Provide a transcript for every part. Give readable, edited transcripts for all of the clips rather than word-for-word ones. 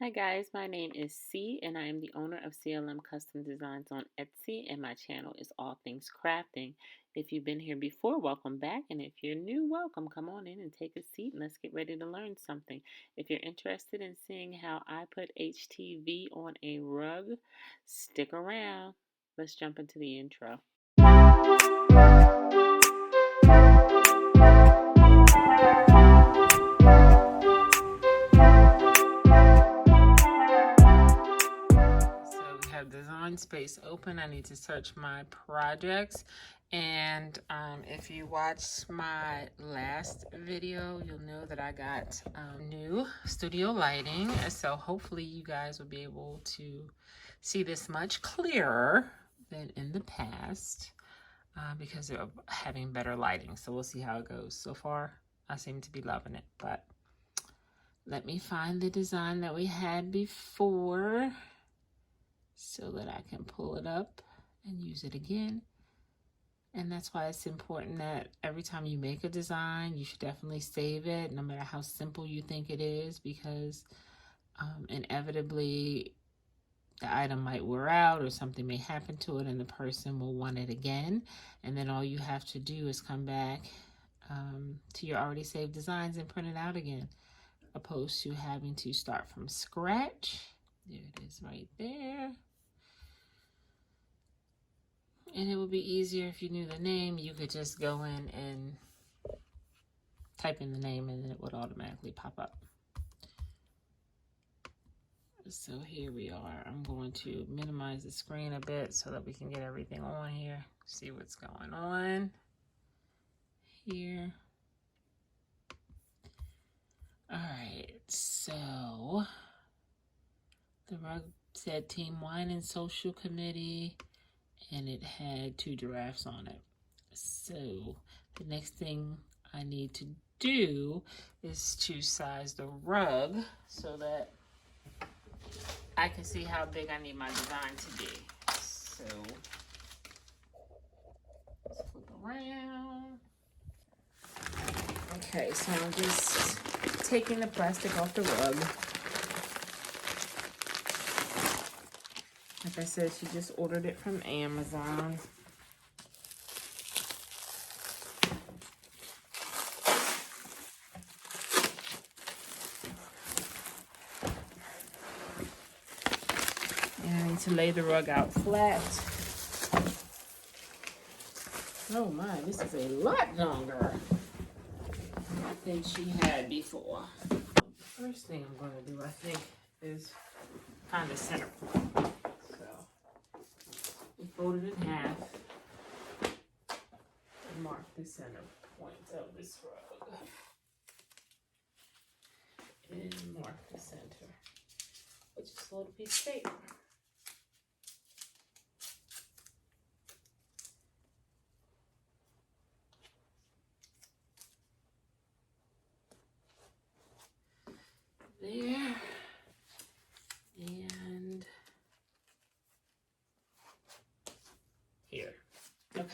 Hi guys, my name is C and I am the owner of CLM Custom Designs on Etsy, and my channel is all things crafting. If you've been here before, welcome back, and if you're new, welcome. Come on in and take a seat and let's get ready to learn something. If you're interested in seeing how I put HTV on a rug, stick around. Let's jump into the intro. Design space open. I need to search my projects, and if you watched my last video, you'll know that I got new studio lighting, so hopefully you guys will be able to see this much clearer than in the past because of having better lighting. So we'll see how it goes. So far I seem to be loving it, but let me find the design that we had before so that I can pull it up and use it again. And that's why it's important that every time you make a design, you should definitely save it, no matter how simple you think it is, because inevitably the item might wear out or something may happen to it and the person will want it again. And then all you have to do is come back to your already saved designs and print it out again, opposed to having to start from scratch. There it is right there. And it would be easier if you knew the name. You could just go in and type in the name and it would automatically pop up. So here we are. I'm going to minimize the screen a bit so that we can get everything on here. See what's going on here. All right, so the rug said Team Wine and Social Committee, and it had 2 giraffes on it. So the next thing I need to do is to size the rug so that I can see how big I need my design to be. So let's flip around. Okay, so I'm just taking the plastic off the rug. Like I said, she just ordered it from Amazon. And I need to lay the rug out flat. Oh my, this is a lot longer than she had before. The first thing I'm going to do, I think, is find a center point. So we fold it in half and mark the center point of this rug. And mark the center with just a little piece of paper. There. And here. Okay.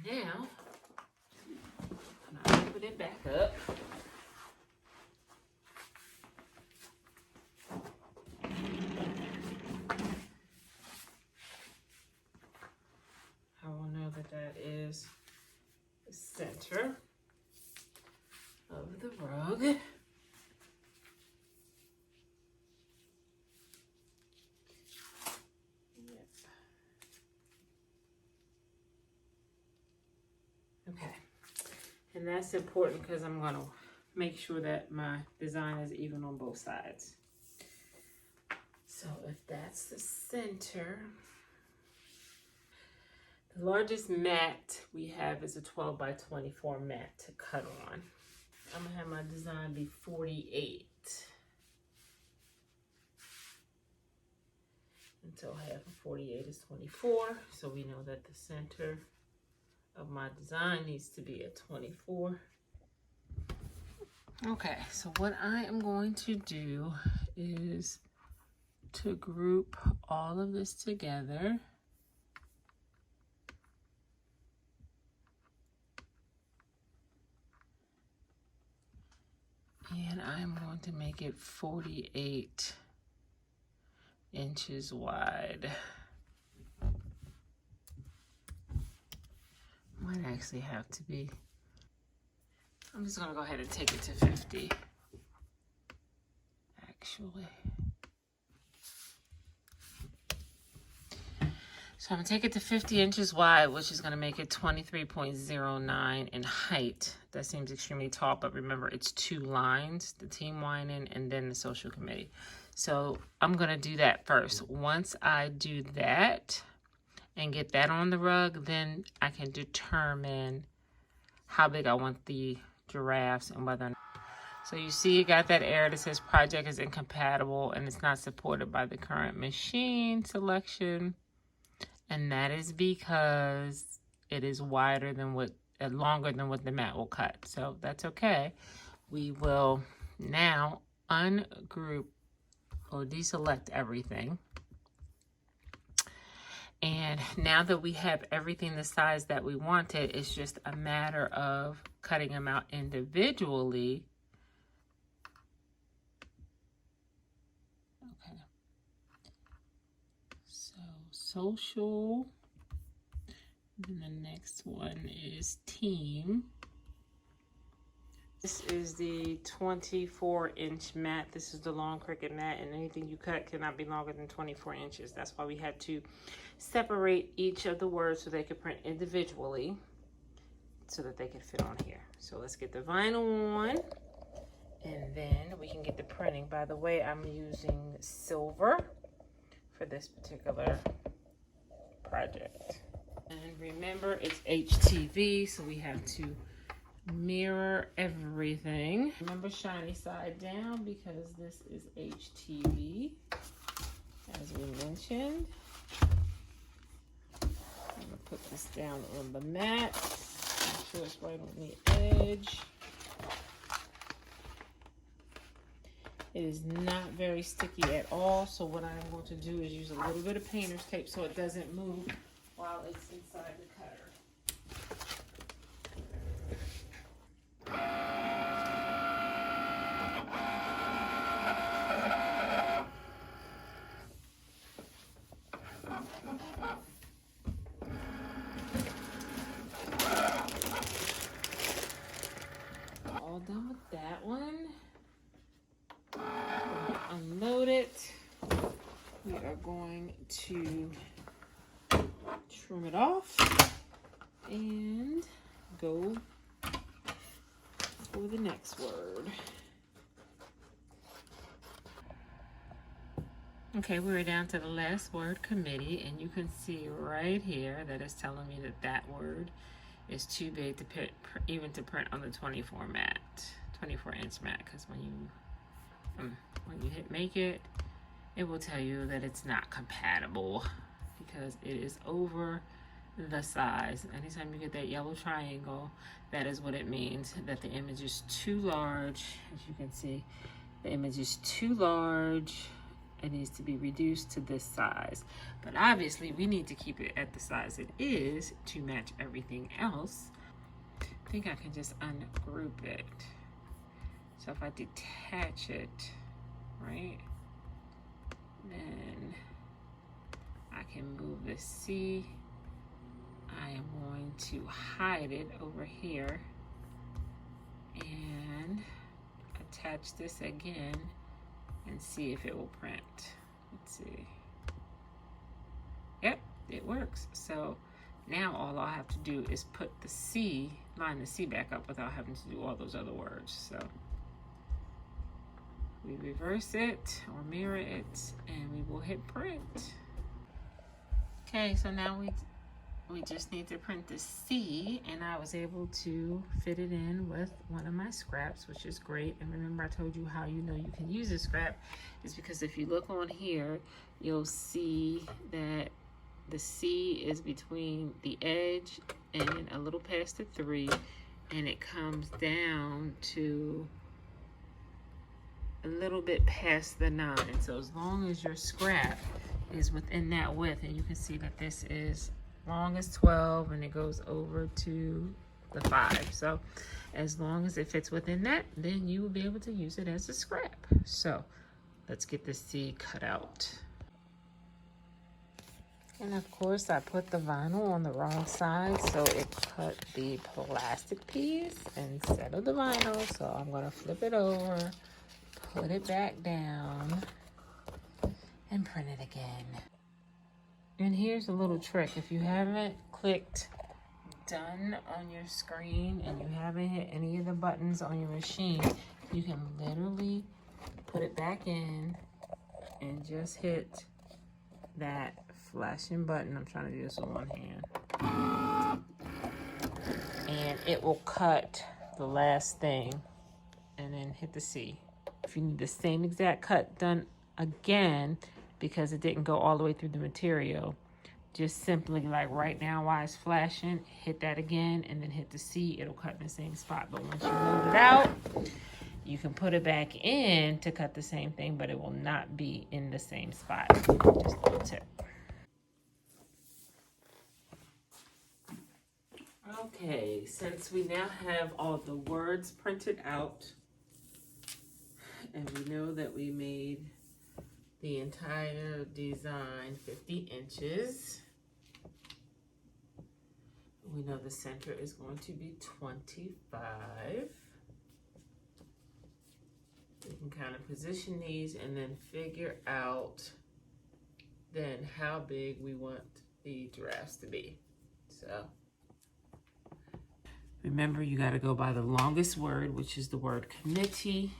Now, I'm going to open it back up. I will know that that is the center of the rug. Okay, and that's important because I'm going to make sure that my design is even on both sides. So if that's the center, the largest mat we have is a 12 by 24 mat to cut on. I'm going to have my design be 48. And so half of 48 is 24, so we know that the center of my design needs to be at 24. Okay, so what I am going to do is to group all of this together. And I'm going to make it 48 inches wide. Might actually have to be. I'm just gonna go ahead and take it to 50, actually. So I'm gonna take it to 50 inches wide, which is gonna make it 23.09 in height. That seems extremely tall, but remember it's 2 lines, the team whining and then the social committee. So I'm gonna do that first. Once I do that and get that on the rug, then I can determine how big I want the giraffes and whether or not. So you see it got that error that says project is incompatible and it's not supported by the current machine selection. And that is because it is wider than what, longer than what the mat will cut. So that's okay. We will now ungroup or deselect everything. And now that we have everything the size that we wanted, it's just a matter of cutting them out individually. Okay. So social, then the next one is team. This is the 24-inch mat. This is the long cricket mat, and anything you cut cannot be longer than 24 inches. That's why we had to separate each of the words so they could print individually so that they could fit on here. So let's get the vinyl on, and then we can get the printing. By the way, I'm using silver for this particular project. And remember, it's HTV, so we have to mirror everything. Remember, shiny side down because this is HTV, as we mentioned. I'm gonna put this down on the mat. Make sure it's right on the edge. It is not very sticky at all, so what I'm going to do is use a little bit of painter's tape so it doesn't move while it's inside the cutter. All done with that one. Unload it. We are going to trim it off and go for the next word. Okay, we're down to the last word, committee, and you can see right here that it's telling me that that word is too big to put, even to print on the 24-inch mat, because when you hit make it, it will tell you that it's not compatible because it is over the size. Anytime you get that yellow triangle, that is what it means, that the image is too large. As you can see, the image is too large. It needs to be reduced to this size. But obviously, we need to keep it at the size it is to match everything else. I think I can just ungroup it. So if I detach it, right, then I can move the C. I am going to hide it over here and attach this again and see if it will print. Let's see. Yep, it works. So now all I'll have to do is put the C, line the C back up without having to do all those other words. So we reverse it or mirror it and we will hit print. Okay, so now we just need to print the C, and I was able to fit it in with one of my scraps, which is great. And remember, I told you how you know you can use a scrap is because if you look on here, you'll see that the C is between the edge and a little past the 3, and it comes down to a little bit past the 9. So as long as your scrap is within that width, and you can see that this is long as 12 and it goes over to the 5. So as long as it fits within that, then you will be able to use it as a scrap. So let's get this C cut out. And of course, I put the vinyl on the wrong side, so it cut the plastic piece instead of the vinyl. So I'm gonna flip it over, put it back down, and print it again. And here's a little trick. If you haven't clicked done on your screen and you haven't hit any of the buttons on your machine, you can literally put it back in and just hit that flashing button. I'm trying to do this with one hand. And it will cut the last thing, and then hit the C. If you need the same exact cut done again, because it didn't go all the way through the material, just simply, like right now while it's flashing, hit that again and then hit the C. It'll cut in the same spot. But once you move it out, you can put it back in to cut the same thing, but it will not be in the same spot. Just a little tip. Okay, since we now have all the words printed out, and we know that we made the entire design 50 inches. We know the center is going to be 25. We can kind of position these and then figure out then how big we want the giraffes to be. So remember, you got to go by the longest word, which is the word committee.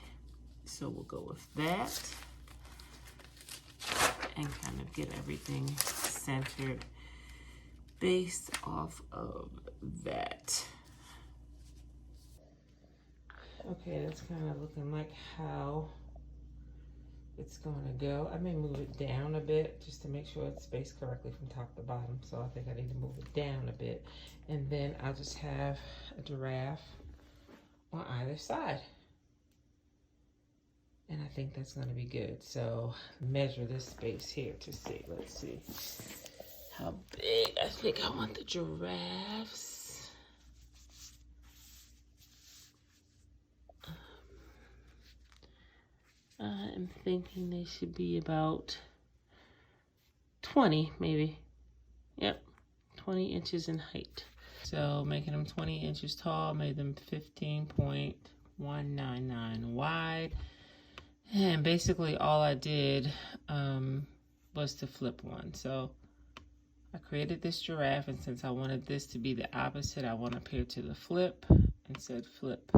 So we'll go with that. And kind of get everything centered based off of that. Okay, that's kind of looking like how it's going to go. I may move it down a bit just to make sure it's spaced correctly from top to bottom. So I think I need to move it down a bit. And then I'll just have a giraffe on either side. And I think that's going to be good. So measure this space here to see. Let's see how big I think I want the giraffes. I'm thinking they should be about 20, maybe. Yep, 20 inches in height. So making them 20 inches tall, made them 15.199 wide. And basically all I did was to flip one. So I created this giraffe, and since I wanted this to be the opposite, I went up here to the flip and said flip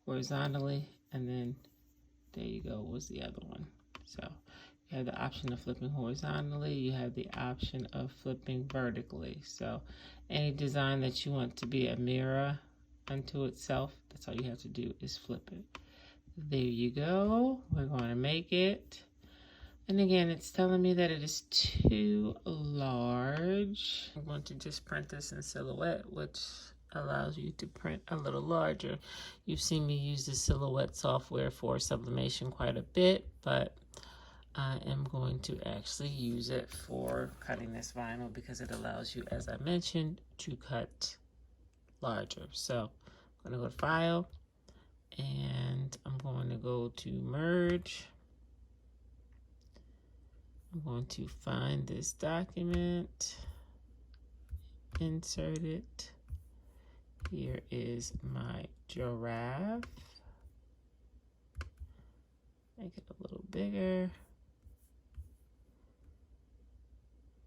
horizontally, and then there you go, was the other one. So you have the option of flipping horizontally, you have the option of flipping vertically. So any design that you want to be a mirror unto itself, that's all you have to do is flip it. There you go. We're going to make it. And again, it's telling me that it is too large. I'm going to just print this in Silhouette, which allows you to print a little larger. You've seen me use the Silhouette software for sublimation quite a bit, but I am going to actually use it for cutting this vinyl because it allows you, as I mentioned, to cut larger. So I'm going to go to File, and I'm going to go to Merge. I'm going to find this document, insert it. Here is my giraffe. Make it a little bigger.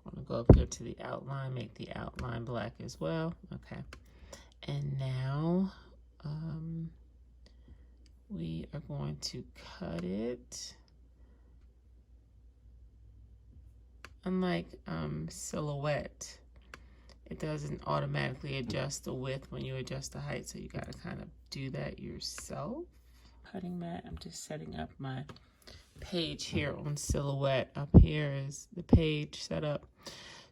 I'm going to go up here to the outline, make the outline black as well. Okay. And now we are going to cut it. Unlike Silhouette, it doesn't automatically adjust the width when you adjust the height, so you got to kind of do that yourself. Cutting mat, I'm just setting up my page here on Silhouette. Up here is the page set up.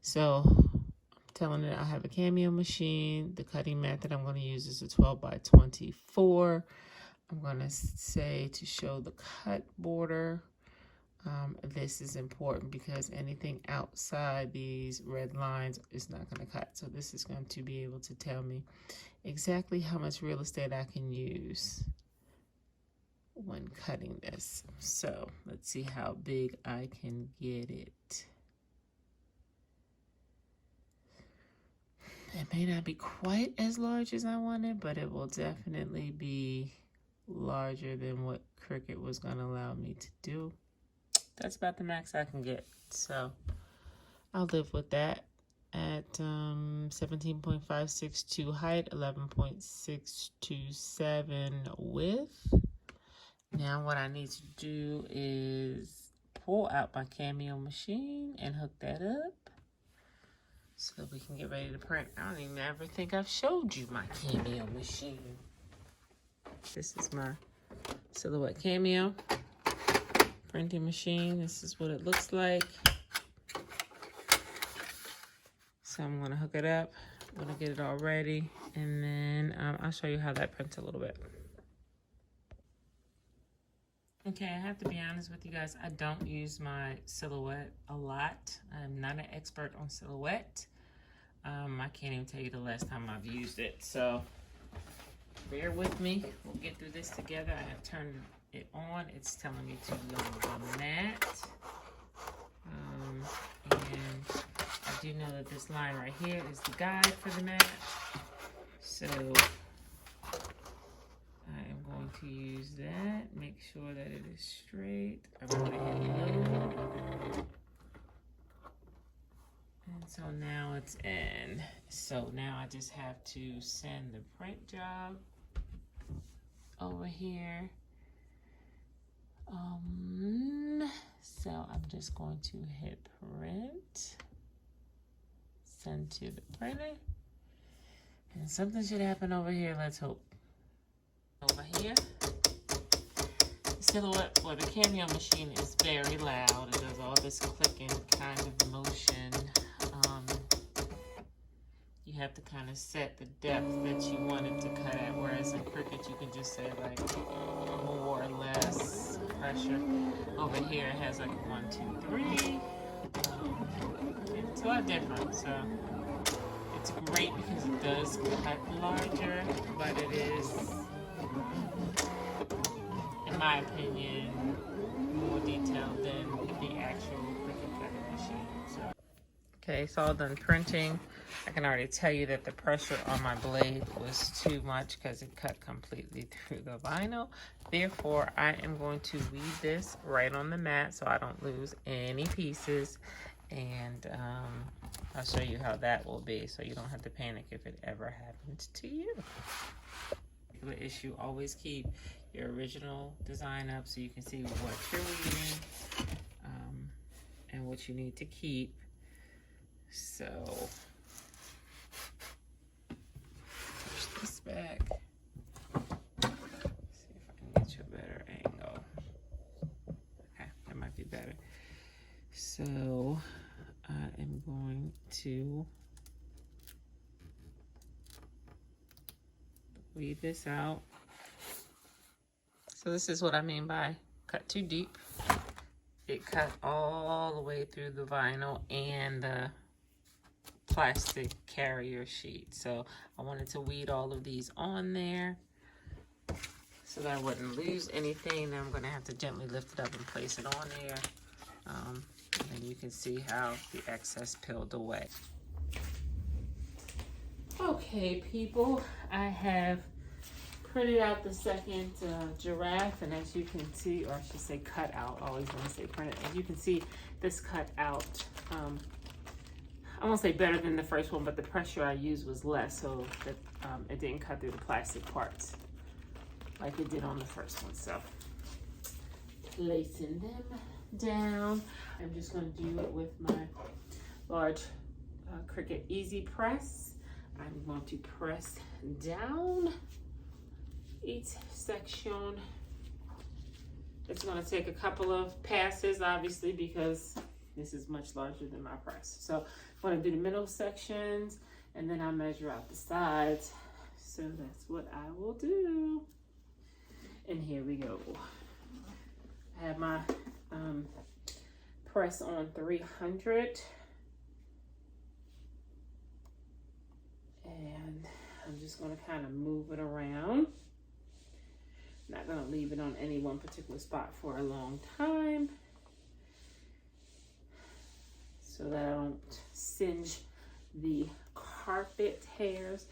So I'm telling it I have a Cameo machine. The cutting mat that I'm going to use is a 12 by 24. I'm going to say to show the cut border. this is important because anything outside these red lines is not going to cut. So this is going to be able to tell me exactly how much real estate I can use when cutting this. So let's see how big I can get it. It may not be quite as large as I wanted, but it will definitely be larger than what Cricut was going to allow me to do. That's about the max I can get. So I'll live with that at 17.562 height, 11.627 width. Now what I need to do is pull out my Cameo machine and hook that up so that we can get ready to print. I don't even ever think I've showed you my Cameo machine. This is my Silhouette Cameo printing machine. This is what it looks like. So I'm gonna hook it up. I'm gonna get it all ready, and then I'll show you how that prints a little bit. Okay, I have to be honest with you guys. I don't use my Silhouette a lot. I'm not an expert on Silhouette. I can't even tell you the last time I've used it. So bear with me. We'll get through this together. I have turned it on. It's telling me to load the mat. And I do know that this line right here is the guide for the mat. So I am going to use that, make sure that it is straight. I'm going to hit load. And so now it's in. So now I just have to send the print job over here. So I'm just going to hit print, send to the printer, and something should happen over here. Let's hope. Over here, the Silhouette or the Cameo machine is very loud. It does all this clicking kind of motion. You have to kind of set the depth that you want it to cut at, whereas in Cricut you can just say like more or less pressure. Over here it has like 1, 2, 3. It's a lot different, so it's great because it does cut larger, but it is, in my opinion, more detailed than the actual Cricut cutting machine. So. Okay, it's all done printing. I can already tell you that the pressure on my blade was too much because it cut completely through the vinyl. Therefore, I am going to weave this right on the mat so I don't lose any pieces. And I'll show you how that will be so you don't have to panic if it ever happens to you. The issue, always keep your original design up so you can see what you're weaving and what you need to keep. So push this back. See if I can get you a better angle. Okay, that might be better. So I am going to weave this out. So this is what I mean by cut too deep. It cut all the way through the vinyl and the plastic carrier sheet. So I wanted to weed all of these on there so that I wouldn't lose anything. Then I'm going to have to gently lift it up and place it on there. And you can see how the excess peeled away. Okay, people, I have printed out the second giraffe, and as you can see, or I should say cut out, I always want to say printed. As you can see, this cut out, I won't say better than the first one, but the pressure I used was less, so that it didn't cut through the plastic parts like it did on the first one. So placing them down, I'm just going to do it with my large Cricut Easy Press. I'm going to press down each section. It's going to take a couple of passes, obviously, because this is much larger than my press. So I'm going to do the middle sections, and then I'll measure out the sides. So that's what I will do. And here we go. I have my press on 300. And I'm just going to kind of move it around. Not going to leave it on any one particular spot for a long time, so that I don't singe the carpet hairs.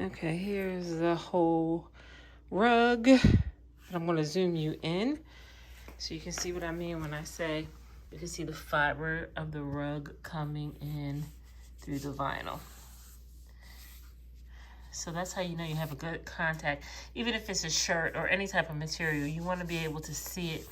Okay, here's the whole rug. I'm going to zoom you in so you can see what I mean when I say you can see the fiber of the rug coming in through the vinyl. So that's how you know you have a good contact. Even if it's a shirt or any type of material, you want to be able to see it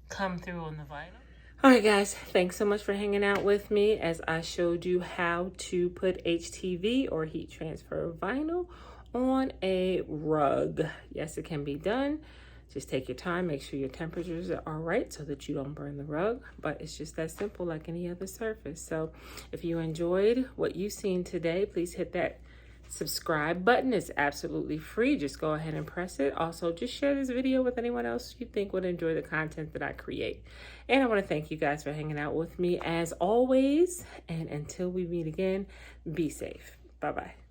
come through on the vinyl. All right, guys, thanks so much for hanging out with me as I showed you how to put HTV or heat transfer vinyl on a rug. Yes, it can be done. Just take your time, make sure your temperatures are right so that you don't burn the rug, but it's just that simple like any other surface. So if you enjoyed what you've seen today, please hit that subscribe button. It's absolutely free. Just go ahead and press it. Also, just share this video with anyone else you think would enjoy the content that I create. And I want to thank you guys for hanging out with me as always. And until we meet again, be safe. Bye-bye.